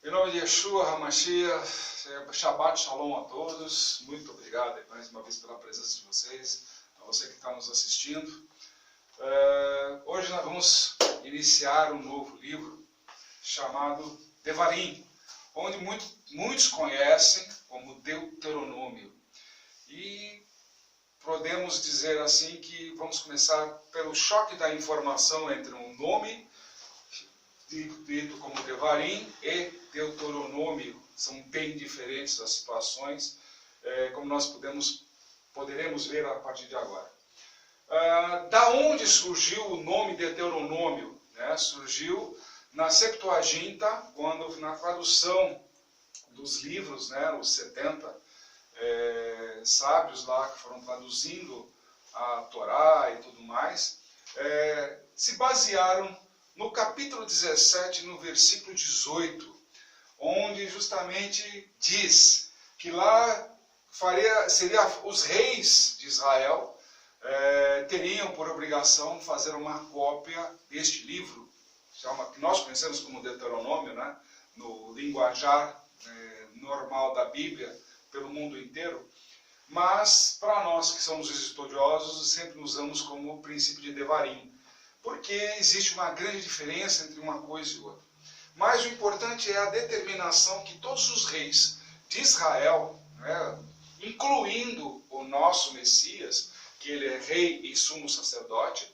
Em nome de Yeshua HaMashiach, Shabbat Shalom a todos. Muito obrigado mais uma vez pela presença de vocês, a você que está nos assistindo. Hoje nós vamos iniciar um novo livro chamado Devarim, onde muitos conhecem como Deuteronômio. E podemos dizer assim que vamos começar pelo choque da informação entre um nome dito como Devarim e Deuteronômio. São bem diferentes as situações, como nós poderemos ver a partir de agora. Da onde surgiu o nome Deuteronômio? Surgiu na Septuaginta, quando na tradução dos livros, os 70 sábios lá que foram traduzindo a Torá e tudo mais, se basearam no capítulo 17, no versículo 18, onde justamente diz que lá os reis de Israel teriam por obrigação fazer uma cópia deste livro, que nós conhecemos como Deuteronômio, no linguajar normal da Bíblia, pelo mundo inteiro, mas para nós que somos estudiosos, sempre usamos como o princípio de Devarim, porque existe uma grande diferença entre uma coisa e outra. Mas o importante é a determinação que todos os reis de Israel, incluindo o nosso Messias, que ele é rei e sumo sacerdote,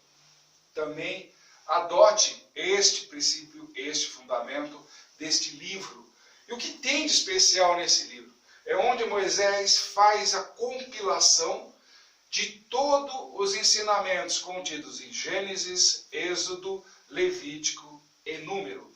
também adote este princípio, este fundamento deste livro. E o que tem de especial nesse livro? É onde Moisés faz a compilação de todos os ensinamentos contidos em Gênesis, Êxodo, Levítico e Número.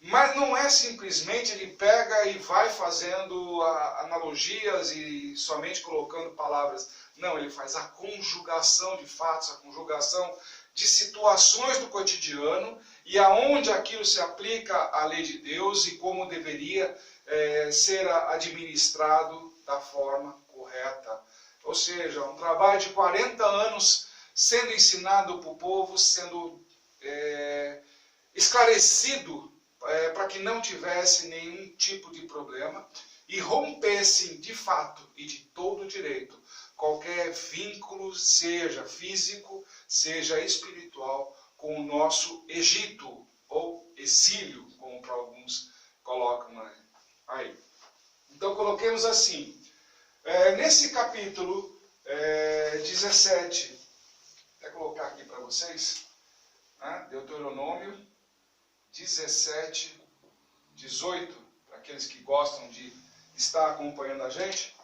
Mas não é simplesmente ele pega e vai fazendo analogias e somente colocando palavras. Não, ele faz a conjugação de fatos, a conjugação de situações do cotidiano e aonde aquilo se aplica à lei de Deus e como deveria ser administrado da forma correta. Ou seja, um trabalho de 40 anos sendo ensinado para o povo, sendo esclarecido para que não tivesse nenhum tipo de problema e rompessem de fato e de todo direito qualquer vínculo, seja físico, seja espiritual, com o nosso Egito, ou exílio, como para alguns colocam aí. Então coloquemos assim, nesse capítulo 17, vou colocar aqui para vocês, Deuteronômio 17, 18, para aqueles que gostam de estar acompanhando a gente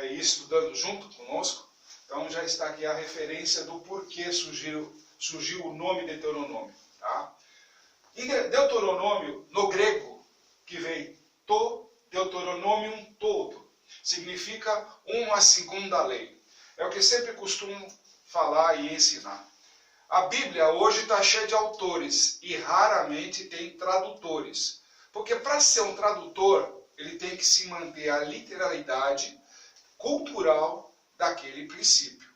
e estudando junto conosco. Então já está aqui a referência do porquê surgiu o nome Deuteronômio. Em Deuteronômio, no grego, que vem Deuteronomium todo, significa uma segunda lei. É o que sempre costumo falar e ensinar. A Bíblia hoje está cheia de autores e raramente tem tradutores. Porque para ser um tradutor, ele tem que se manter a literalidade cultural daquele princípio.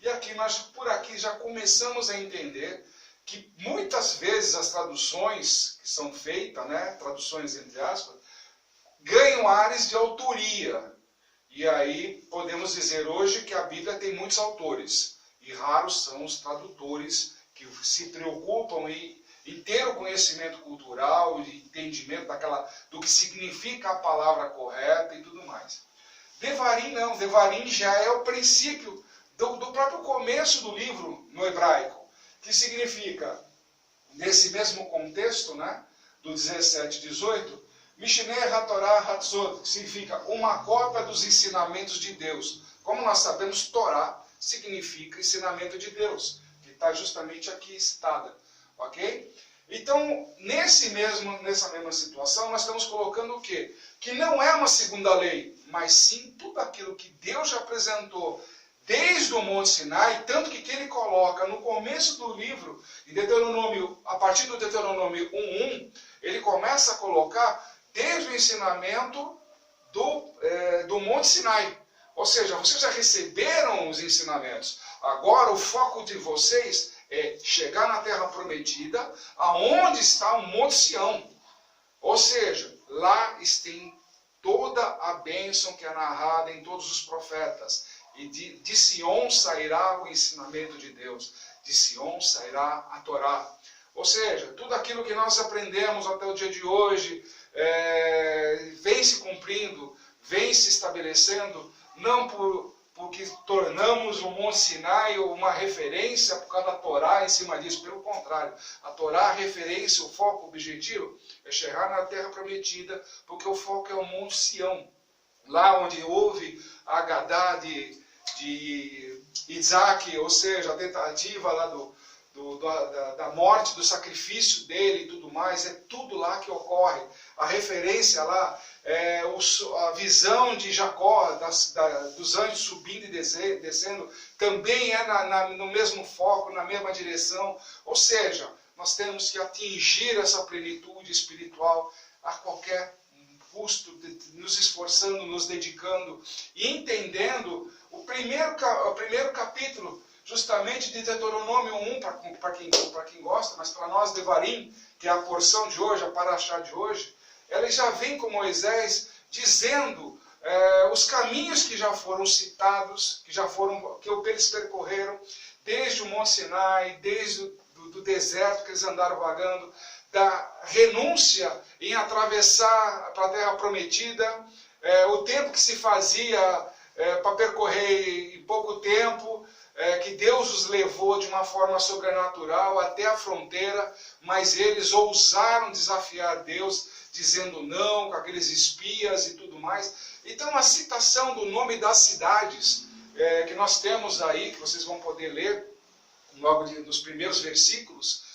E aqui por aqui já começamos a entender que muitas vezes as traduções que são feitas, traduções entre aspas, ganham ares de autoria. E aí podemos dizer hoje que a Bíblia tem muitos autores. E raros são os tradutores que se preocupam em ter o conhecimento cultural e entendimento do que significa a palavra correta e tudo mais. Devarim não. Devarim já é o princípio do próprio começo do livro no hebraico, que significa, nesse mesmo contexto, do 17 e 18, Mishneh HaTorah HaTzot, que significa uma cópia dos ensinamentos de Deus. Como nós sabemos, Torá significa ensinamento de Deus, que está justamente aqui citada, ok? Então, nessa mesma situação, nós estamos colocando o quê? Que não é uma segunda lei, mas sim tudo aquilo que Deus já apresentou desde o Monte Sinai, tanto que ele coloca no começo do livro, em Deuteronômio, a partir do Deuteronômio 1:1, ele começa a colocar desde o ensinamento do Monte Sinai. Ou seja, vocês já receberam os ensinamentos. Agora o foco de vocês é chegar na Terra Prometida, aonde está o Monte Sião. Ou seja, lá tem toda a bênção que é narrada em todos os profetas. E de Sião sairá o ensinamento de Deus. De Sião sairá a Torá. Ou seja, tudo aquilo que nós aprendemos até o dia de hoje vem se cumprindo, vem se estabelecendo, não porque tornamos o Monte Sinai uma referência por causa da Torá em cima disso. Pelo contrário, a Torá, a referência, o foco, o objetivo é chegar na Terra Prometida, porque o foco é o Monte Sião. Lá onde houve a Agadá de Isaac, ou seja, a tentativa lá da morte, do sacrifício dele e tudo mais, é tudo lá que ocorre. A referência lá, a visão de Jacó, dos anjos subindo e descendo, também é no mesmo foco, na mesma direção. Ou seja, nós temos que atingir essa plenitude espiritual a qualquer custo, nos esforçando, nos dedicando e entendendo o primeiro capítulo, justamente de Deuteronômio 1, para quem gosta, mas para nós, Devarim, que é a porção de hoje, a paraxá de hoje, ela já vem com Moisés dizendo os caminhos que já foram citados, que eles percorreram, desde o Monte Sinai, desde do deserto que eles andaram vagando, da renúncia em atravessar para a Terra Prometida, o tempo que se fazia para percorrer em pouco tempo, que Deus os levou de uma forma sobrenatural até a fronteira, mas eles ousaram desafiar Deus, dizendo não, com aqueles espias e tudo mais. Então a citação do nome das cidades que nós temos aí, que vocês vão poder ler logo nos primeiros versículos,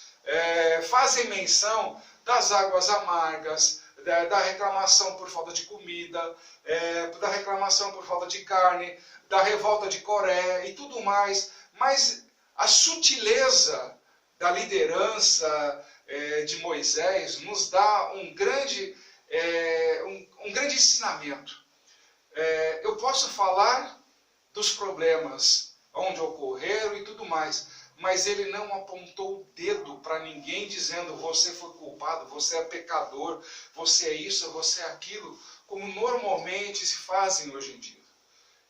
fazem menção das águas amargas, da reclamação por falta de comida, da reclamação por falta de carne, da revolta de Coré e tudo mais. Mas a sutileza da liderança de Moisés nos dá um grande ensinamento. Eu posso falar dos problemas onde ocorreram e tudo mais, mas ele não apontou o dedo para ninguém dizendo você foi culpado, você é pecador, você é isso, você é aquilo, como normalmente se fazem hoje em dia.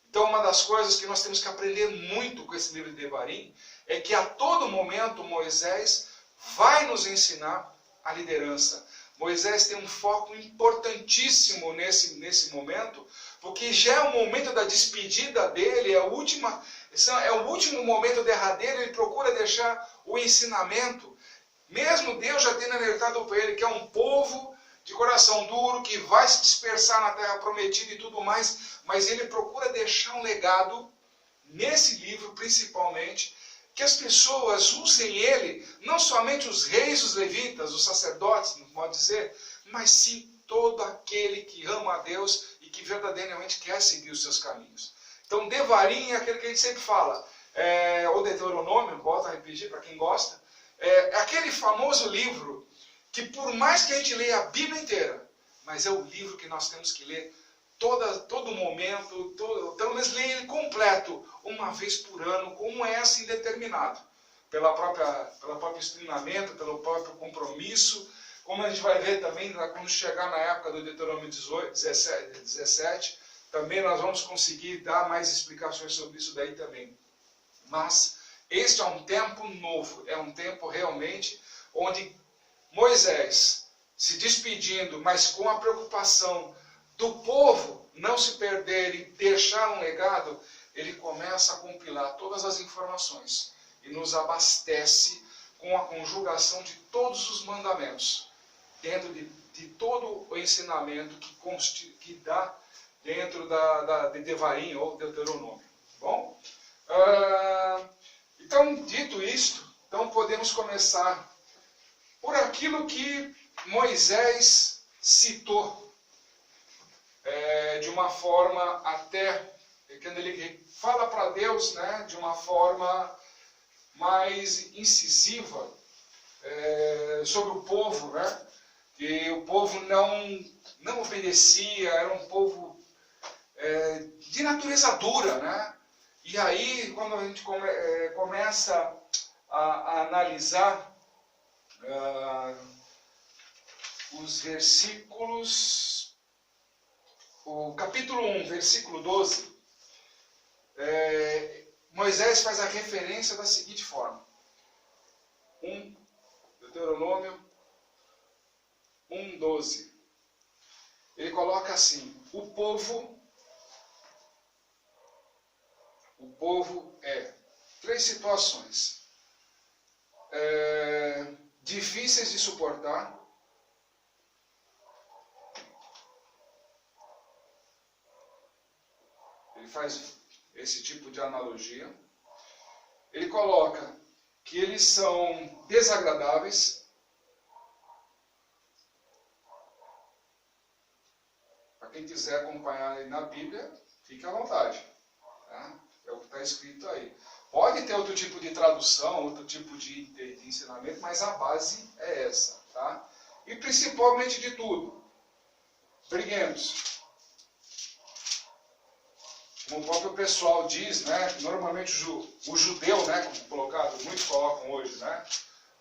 Então uma das coisas que nós temos que aprender muito com esse livro de Devarim é que a todo momento Moisés vai nos ensinar a liderança. Moisés tem um foco importantíssimo nesse momento, porque já é o momento da despedida dele, é o último momento derradeiro, ele procura deixar o ensinamento, mesmo Deus já tendo alertado para ele que é um povo de coração duro, que vai se dispersar na terra prometida e tudo mais, mas ele procura deixar um legado, nesse livro principalmente, que as pessoas usem ele, não somente os reis, os levitas, os sacerdotes, não pode dizer, mas sim todo aquele que ama a Deus e que verdadeiramente quer seguir os seus caminhos. Então, Devarim é aquele que a gente sempre fala, ou Deuteronômio, volto a repetir para quem gosta, é aquele famoso livro que por mais que a gente leia a Bíblia inteira, mas é o livro que nós temos que ler todo momento, pelo menos ler ele completo, uma vez por ano, como é assim determinado, pelo próprio treinamento, pelo próprio compromisso, como a gente vai ver também quando chegar na época do Deuteronômio 17, também nós vamos conseguir dar mais explicações sobre isso daí também. Mas este é um tempo novo, é um tempo realmente onde Moisés se despedindo, mas com a preocupação do povo não se perder e deixar um legado, ele começa a compilar todas as informações e nos abastece com a conjugação de todos os mandamentos, dentro de todo o ensinamento que dá dentro de Devarim ou Deuteronômio. Bom? Então, dito isto, então podemos começar por aquilo que Moisés citou, de uma forma até, quando ele fala para Deus, né, de uma forma mais incisiva, sobre o povo, né, que o povo não obedecia, era um povo de natureza dura, né? E aí, quando a gente começa a analisar os versículos, o capítulo 1, versículo 12, Moisés faz a referência da seguinte forma. Deuteronômio 1:12. Ele coloca assim: o povo é três situações difíceis de suportar, ele faz esse tipo de analogia. Ele coloca que eles são desagradáveis. Para quem quiser acompanhar aí na Bíblia, fique à vontade. Tá? É o que está escrito aí. Pode ter outro tipo de tradução, outro tipo de ensinamento, mas a base é essa. Tá? E principalmente de tudo, briguentos. Como o próprio pessoal diz, né, que normalmente o judeu, né, como colocado, muitos colocam hoje, né,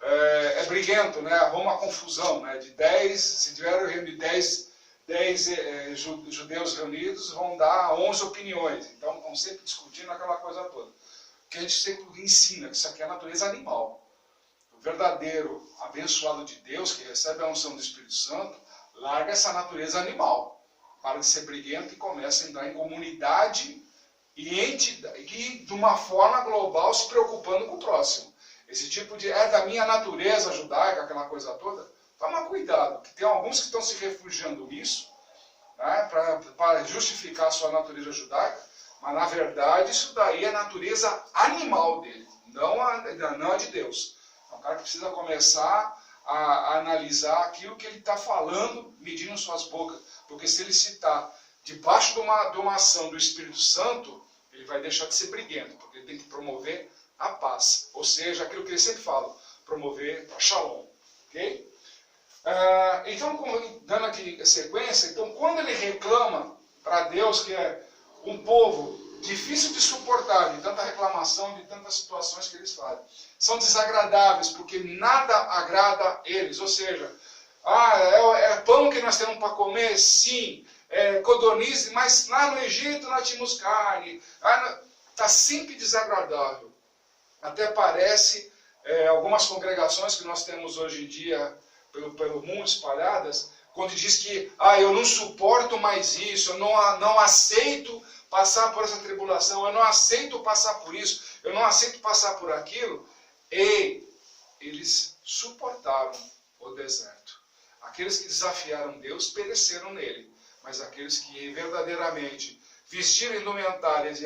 é briguento, né, arruma uma confusão, né, de 10, se tiver 10 judeus reunidos, vão dar 11 opiniões, então vão sempre discutindo aquela coisa toda. Que a gente sempre ensina que isso aqui é a natureza animal. O verdadeiro abençoado de Deus, que recebe a unção do Espírito Santo, larga essa natureza animal. Para de ser briguento e começa a entrar em comunidade e de uma forma global se preocupando com o próximo. Esse tipo de da minha natureza judaica, aquela coisa toda, toma cuidado, que tem alguns que estão se refugiando nisso, né, para justificar a sua natureza judaica, mas na verdade isso daí é a natureza animal dele, não a de Deus. É um cara que precisa começar a analisar aquilo que ele está falando, medindo suas bocas. Porque se ele citar debaixo de uma ação do Espírito Santo, ele vai deixar de ser briguento, porque ele tem que promover a paz. Ou seja, aquilo que ele sempre fala, promover a shalom. Okay? Então, dando aqui sequência, então quando ele reclama para Deus que é um povo difícil de suportar, de tanta reclamação, de tantas situações que eles fazem, são desagradáveis, porque nada agrada eles. Ou seja, é pão que nós temos para comer? Sim. Codorniz, mas lá no Egito nós tínhamos carne. Está sempre desagradável. Até parece, algumas congregações que nós temos hoje em dia, pelo mundo espalhadas, quando diz que eu não suporto mais isso, eu não aceito passar por essa tribulação, eu não aceito passar por isso, eu não aceito passar por aquilo. E eles suportaram o deserto. Aqueles que desafiaram Deus pereceram nele, mas aqueles que verdadeiramente vestiram indumentárias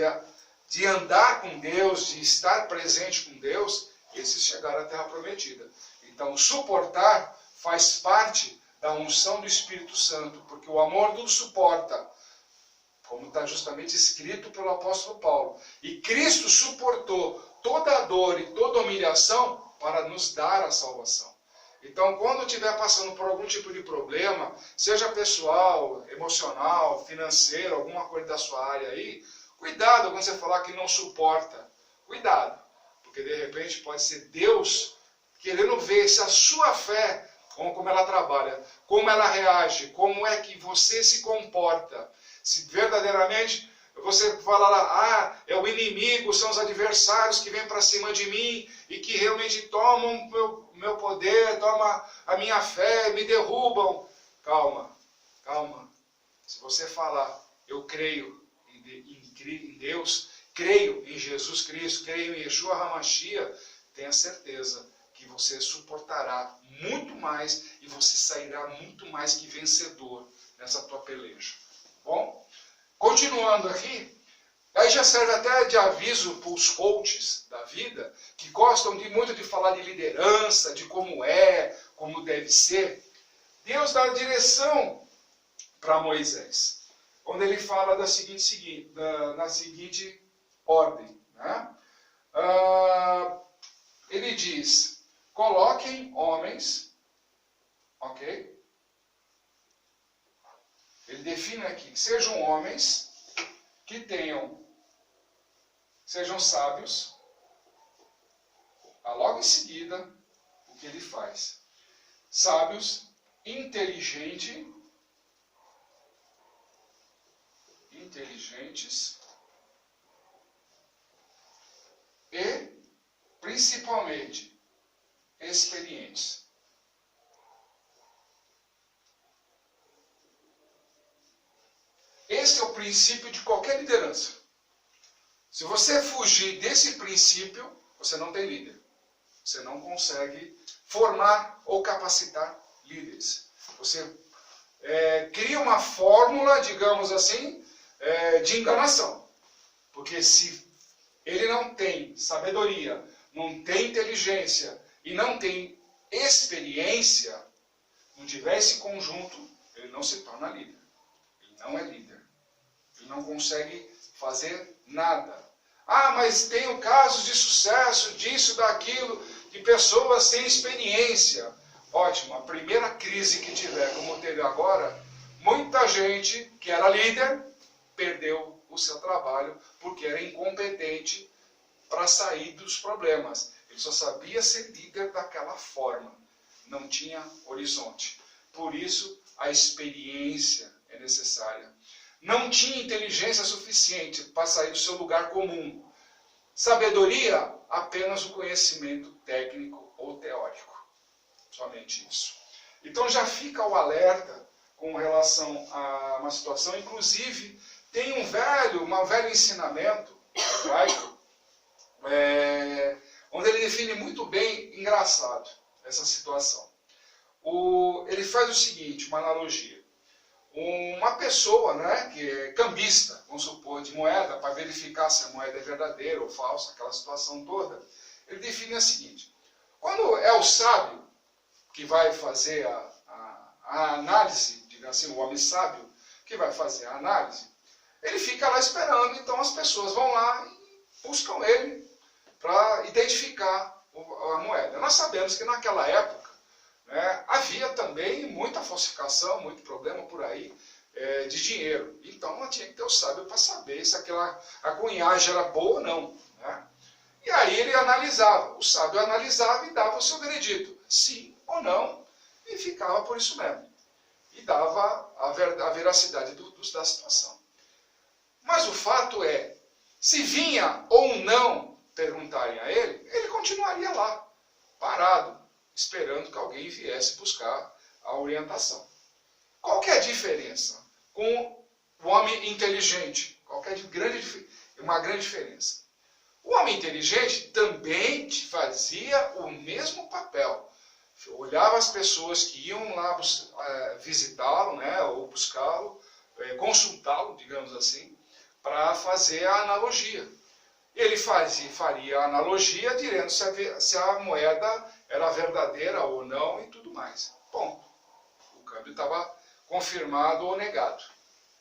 de andar com Deus, de estar presente com Deus, esses chegaram à terra prometida. Então, suportar faz parte da unção do Espírito Santo, porque o amor tudo suporta, como está justamente escrito pelo apóstolo Paulo. E Cristo suportou toda a dor e toda a humilhação para nos dar a salvação. Então, quando estiver passando por algum tipo de problema, seja pessoal, emocional, financeiro, alguma coisa da sua área aí, cuidado quando você falar que não suporta. Cuidado, porque de repente pode ser Deus querendo ver se a sua fé, como ela trabalha, como ela reage, como é que você se comporta. Se verdadeiramente você fala lá, é o inimigo, são os adversários que vêm para cima de mim e que realmente tomam meu poder, tomam a minha fé, me derrubam. Calma, calma. Se você falar, eu creio em Deus, creio em Jesus Cristo, creio em Yeshua HaMashiach, tenha certeza que você suportará muito mais e você sairá muito mais que vencedor nessa tua peleja. Bom? Continuando aqui, aí já serve até de aviso para os coaches da vida, que gostam muito de falar de liderança, de como deve ser. Deus dá a direção para Moisés, onde ele fala na seguinte ordem. Né? Ele diz, coloquem homens, ok? Ele define aqui, que sejam homens que sejam sábios. Logo em seguida, o que ele faz? Sábios inteligentes e, principalmente, experientes. Esse é o princípio de qualquer liderança. Se você fugir desse princípio, você não tem líder. Você não consegue formar ou capacitar líderes. Você cria uma fórmula, digamos assim, de enganação. Porque se ele não tem sabedoria, não tem inteligência e não tem experiência, não tiver esse conjunto, ele não se torna líder. Ele não é líder. Ele não consegue fazer nada. Ah, mas tenho casos de sucesso, disso, daquilo, de pessoas sem experiência. Ótimo, a primeira crise que tiver, como teve agora, muita gente que era líder perdeu o seu trabalho porque era incompetente para sair dos problemas. Ele só sabia ser líder daquela forma. Não tinha horizonte. Por isso, a experiência é necessária. Não tinha inteligência suficiente para sair do seu lugar comum. Sabedoria, apenas o conhecimento técnico ou teórico. Somente isso. Então já fica o alerta com relação a uma situação. Inclusive, tem um velho ensinamento hebraico, onde ele define muito bem, engraçado, essa situação. Ele faz o seguinte, uma analogia. Uma pessoa, né, que é cambista, vamos supor, de moeda, para verificar se a moeda é verdadeira ou falsa, aquela situação toda, ele define a seguinte: quando é o sábio que vai fazer a análise, digamos assim, o homem sábio que vai fazer a análise, ele fica lá esperando, então as pessoas vão lá e buscam ele para identificar a moeda. Nós sabemos que naquela época, havia também muita falsificação, muito problema por aí de dinheiro. Então tinha que ter o sábio para saber se a cunhagem era boa ou não. Né? E aí ele analisava, o sábio analisava e dava o seu veredito, sim ou não, e ficava por isso mesmo. E dava a veracidade da situação. Mas o fato é, se vinha ou não perguntarem a ele, ele continuaria lá, parado, esperando que alguém viesse buscar a orientação. Qual que é a diferença com o homem inteligente? Uma grande diferença. O homem inteligente também fazia o mesmo papel. Olhava as pessoas que iam lá visitá-lo, né, ou buscá-lo, consultá-lo, digamos assim, para fazer a analogia. Ele faria a analogia dizendo se a moeda era verdadeira ou não e tudo mais. Ponto. O câmbio estava confirmado ou negado.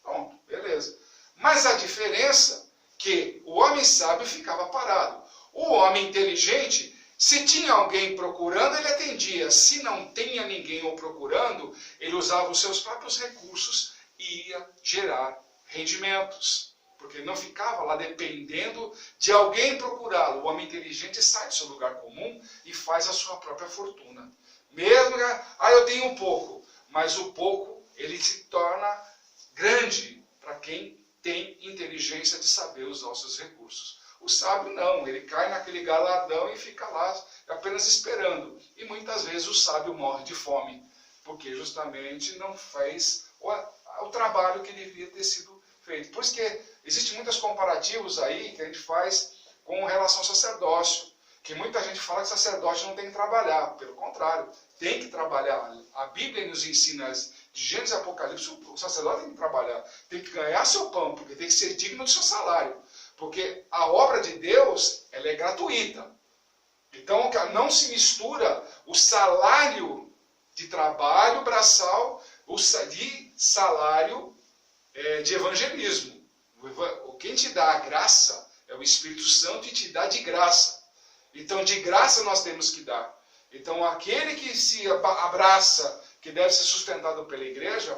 Pronto, beleza. Mas a diferença é que o homem sábio ficava parado. O homem inteligente, se tinha alguém procurando, ele atendia. Se não tinha ninguém o procurando, ele usava os seus próprios recursos e ia gerar rendimentos. Porque não ficava lá dependendo de alguém procurá-lo. O homem inteligente sai do seu lugar comum e faz a sua própria fortuna. Mesmo que, eu tenho um pouco. Mas o pouco, ele se torna grande para quem tem inteligência de saber usar os seus recursos. O sábio não, ele cai naquele galardão e fica lá apenas esperando. E muitas vezes o sábio morre de fome, porque justamente não fez o trabalho que deveria ter sido feito. Por isso que existem muitos comparativos aí que a gente faz com relação ao sacerdócio. Que muita gente fala que sacerdote não tem que trabalhar. Pelo contrário, tem que trabalhar. A Bíblia nos ensina, de Gênesis e Apocalipse, o sacerdote tem que trabalhar. Tem que ganhar seu pão, porque tem que ser digno do seu salário. Porque a obra de Deus, ela é gratuita. Então, não se mistura o salário de trabalho braçal, de salário de evangelismo. Quem te dá a graça é o Espírito Santo e te dá de graça. Então, de graça nós temos que dar. Então, aquele que se abraça, que deve ser sustentado pela igreja,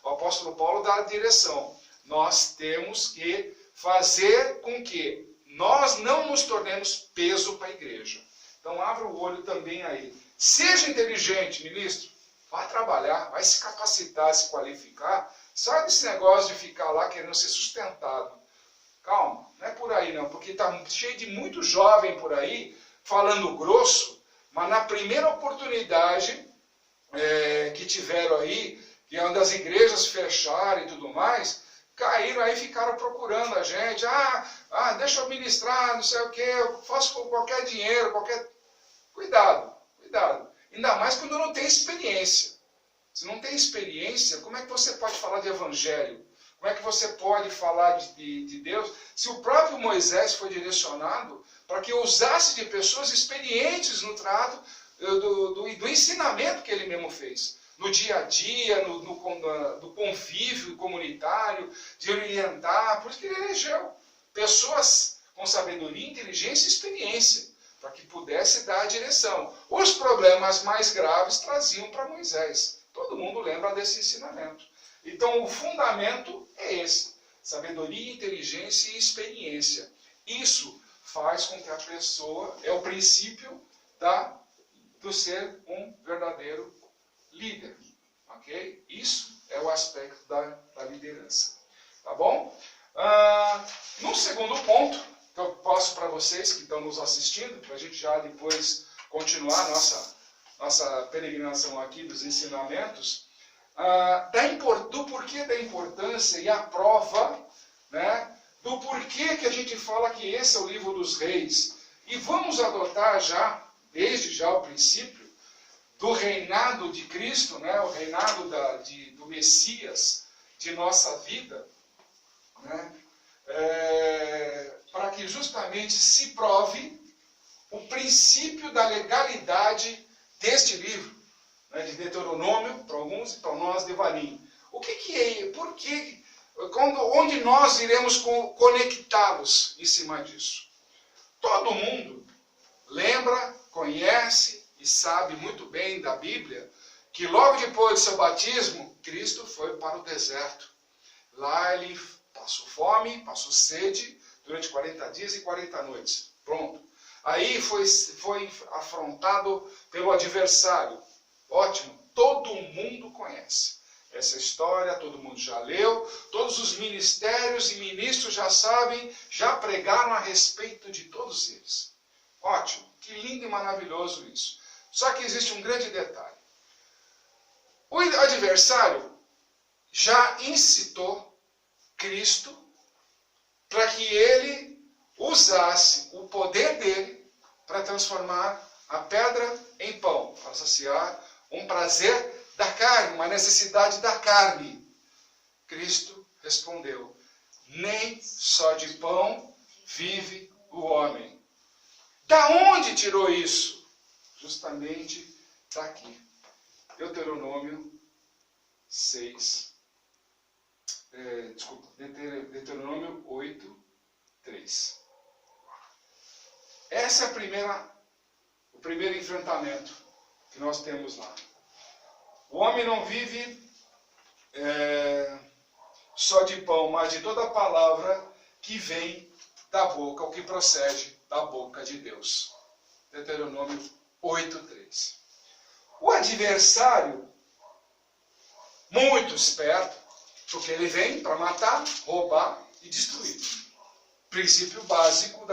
o apóstolo Paulo dá a direção. Nós temos que fazer com que nós não nos tornemos peso para a igreja. Então, abra o olho também aí. Seja inteligente, ministro. Vá trabalhar, vai se capacitar, se qualificar. Sai desse negócio de ficar lá querendo ser sustentado. Calma, não é por aí não, porque está cheio de muito jovem por aí, falando grosso, mas na primeira oportunidade que tiveram aí, que é onde as igrejas fecharam e tudo mais, caíram aí e ficaram procurando a gente. Deixa eu ministrar, não sei o que, eu faço com qualquer dinheiro, qualquer... Cuidado, cuidado. Ainda mais quando não tem experiência. Se não tem experiência, como é que você pode falar de evangelho? Como é que você pode falar de Deus? Se o próprio Moisés foi direcionado para que usasse de pessoas experientes no trato do ensinamento que ele mesmo fez. No dia a dia, do convívio comunitário, de orientar. Por isso que ele elegeu pessoas com sabedoria, inteligência e experiência, para que pudesse dar a direção. Os problemas mais graves traziam para Moisés. Todo mundo lembra desse ensinamento. Então, o fundamento é esse. Sabedoria, inteligência e experiência. Isso faz com que a pessoa... É o princípio do ser um verdadeiro líder. Ok? Isso é o aspecto da liderança. Tá bom? No segundo ponto, que eu passo para vocês que estão nos assistindo, para a gente já depois continuar nossa peregrinação aqui dos ensinamentos, do porquê da importância e a prova, né, do porquê que a gente fala que esse é o livro dos reis. E vamos adotar desde já o princípio, do reinado de Cristo, né, o reinado do Messias de nossa vida, né, para que justamente se prove o princípio da legalidade deste livro, né, de Deuteronômio, para alguns, e para nós, Devarim. O que é? Por que? Onde nós iremos conectá-los em cima disso? Todo mundo lembra, conhece e sabe muito bem da Bíblia que logo depois do seu batismo, Cristo foi para o deserto. Lá ele passou fome, passou sede durante 40 dias e 40 noites. Pronto. Aí foi afrontado pelo adversário. Ótimo, todo mundo conhece essa história, todo mundo já leu, todos os ministérios e ministros já sabem, já pregaram a respeito de todos eles. Ótimo, que lindo e maravilhoso isso. Só que existe um grande detalhe. O adversário já incitou Cristo para que ele usasse o poder dele para transformar a pedra em pão, para saciar um prazer da carne, uma necessidade da carne. Cristo respondeu: nem só de pão vive o homem. Da onde tirou isso? Justamente daqui. Deuteronômio 6. Deuteronômio 8, 3. Esse é o primeiro enfrentamento que nós temos lá. O homem não vive só de pão, mas de toda palavra que vem da boca, o que procede da boca de Deus. Deuteronômio 8:3. O adversário, muito esperto, porque ele vem para matar, roubar e destruir. Princípio básico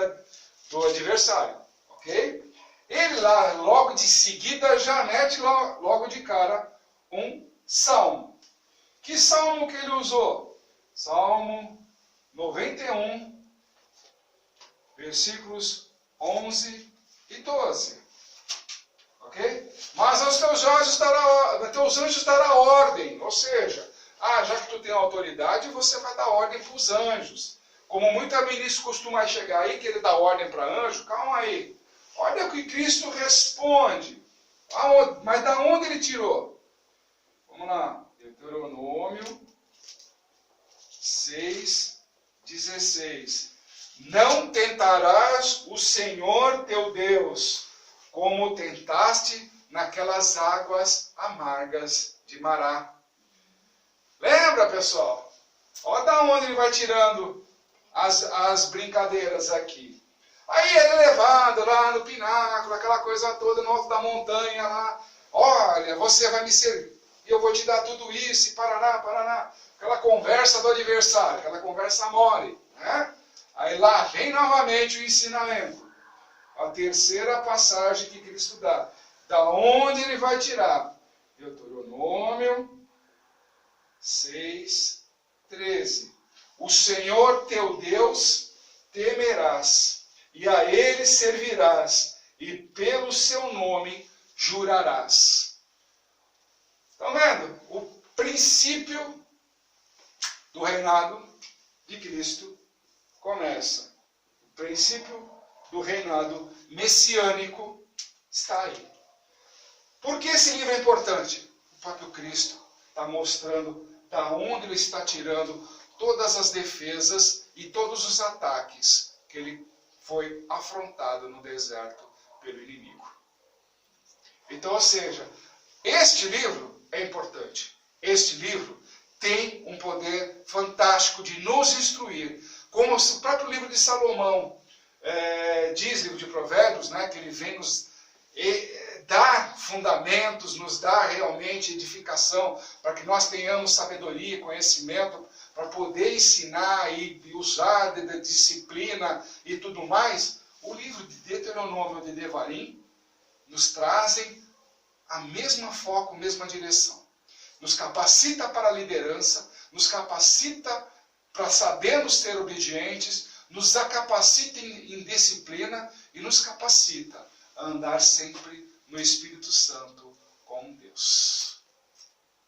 do adversário. Ok? Ele lá, logo de seguida, já mete logo de cara um salmo. Que salmo que ele usou? Salmo 91, versículos 11 e 12. Ok? Mas aos teus anjos dará ordem. Ou seja, já que tu tem autoridade, você vai dar ordem para os anjos. Como muita ministro costuma chegar aí, que ele dá ordem para anjo, calma aí. Olha o que Cristo responde. Mas da onde ele tirou? Vamos lá. Deuteronômio 6:16. Não tentarás o Senhor teu Deus, como tentaste naquelas águas amargas de Mará. Lembra, pessoal? Olha da onde ele vai tirando as brincadeiras aqui. Aí ele é levado lá no pináculo, aquela coisa toda, no alto da montanha lá. olha, você vai me servir, e eu vou te dar tudo isso, e paraná, paraná. Aquela conversa do adversário, aquela conversa mole, né? Aí lá vem novamente o ensinamento. A terceira passagem que Cristo dá. Da onde ele vai tirar? Deuteronômio 6:13. O Senhor teu Deus temerás, e a ele servirás, e pelo seu nome jurarás. Estão vendo? O princípio do reinado de Cristo começa. O princípio do reinado messiânico está aí. Por que esse livro é importante? O próprio Cristo está mostrando da onde ele está tirando todas as defesas e todos os ataques que ele foi afrontado no deserto pelo inimigo. Então, ou seja, este livro é importante. Este livro tem um poder fantástico de nos instruir. Como o próprio livro de Salomão diz, livro de Provérbios, né, que ele vem nos dar fundamentos, nos dar realmente edificação, para que nós tenhamos sabedoria, conhecimento, para poder ensinar e usar de disciplina e tudo mais. O livro de Deuteronômio e de Devarim nos trazem a mesma foco, a mesma direção. Nos capacita para a liderança, nos capacita para sabermos ser obedientes, nos capacita em disciplina e nos capacita a andar sempre no Espírito Santo com Deus.